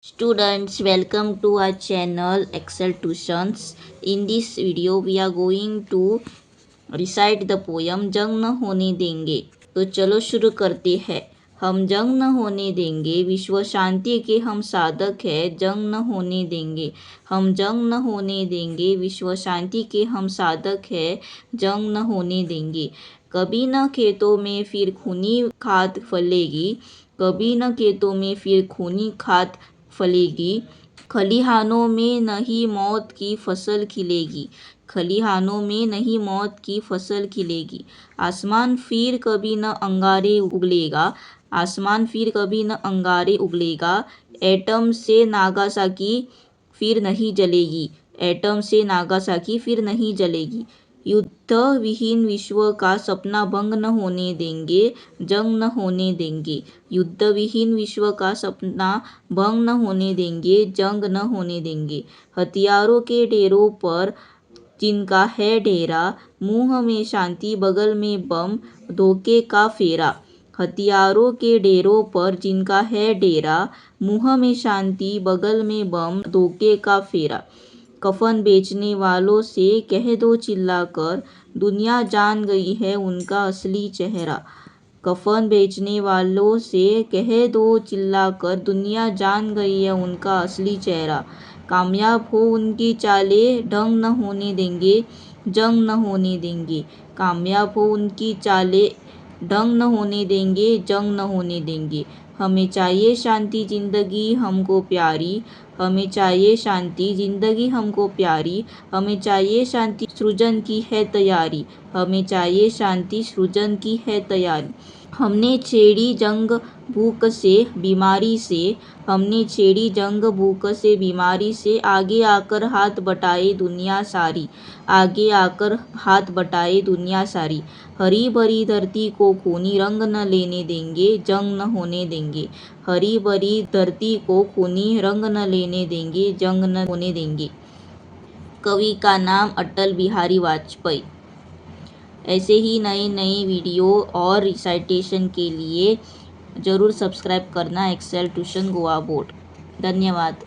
Students, welcome to our channel Excel Tuitions. In this video, we are going to recite the poem जंग न होने देंगे। तो चलो शुरू करते हैं। हम जंग न होने देंगे, विश्व शांति के हम साधक है, जंग न होने देंगे। हम जंग न होने देंगे, विश्व शांति के हम साधक है, जंग न होने देंगे। कभी न खेतों में फिर खूनी खाद फलेगी, कभी न खेतों में फिर खूनी खाद फलेगी। खलिहानों में नहीं मौत की फसल खिलेगी, खलिहानों में नहीं मौत की फसल खिलेगी। आसमान फिर कभी न अंगारे उगलेगा, आसमान फिर कभी न अंगारे उगलेगा। एटम से नागासाकी फिर नहीं जलेगी, एटम से नागासाकी फिर नहीं जलेगी। युद्ध विहीन विश्व का सपना भंग न होने देंगे, जंग न होने देंगे। युद्ध विहीन विश्व का सपना भंग न होने देंगे, जंग न होने देंगे। हथियारों के ढेरों पर जिनका है डेरा, मुंह में शांति बगल में बम, धोखे का फेरा। हथियारों के ढेरों पर जिनका है डेरा, मुंह में शांति बगल में बम, धोखे का फेरा। कफन बेचने वालों से कह दो चिल्लाकर, दुनिया जान गई है उनका असली चेहरा। कफन बेचने वालों से कह दो चिल्लाकर, दुनिया जान गई है उनका असली चेहरा। कामयाब हो उनकी चालें, ढंग न होने देंगे, जंग न होने देंगे। कामयाब हो उनकी चालें, ढंग न होने देंगे, जंग न होने देंगे। हमें चाहिए शांति जिंदगी हमको प्यारी, हमें चाहिए शांति जिंदगी हमको प्यारी। हमें चाहिए शांति सृजन की है तैयारी, हमें चाहिए शांति सृजन की है तैयारी। हमने छेड़ी जंग भूख से बीमारी से, हमने छेड़ी जंग भूख से बीमारी से। आगे आकर हाथ बटाए दुनिया सारी, आगे आकर हाथ बटाए दुनिया सारी। हरी भरी धरती को खूनी रंग न लेने देंगे, जंग न होने देंगे। हरी भरी धरती को खूनी रंग न लेने देंगे, जंग न होने देंगे। कवि का नाम अटल बिहारी वाजपेयी। ऐसे ही नई नई वीडियो और रिसाइटेशन के लिए ज़रूर सब्सक्राइब करना एक्सेल ट्यूशन गोवा बोर्ड। धन्यवाद।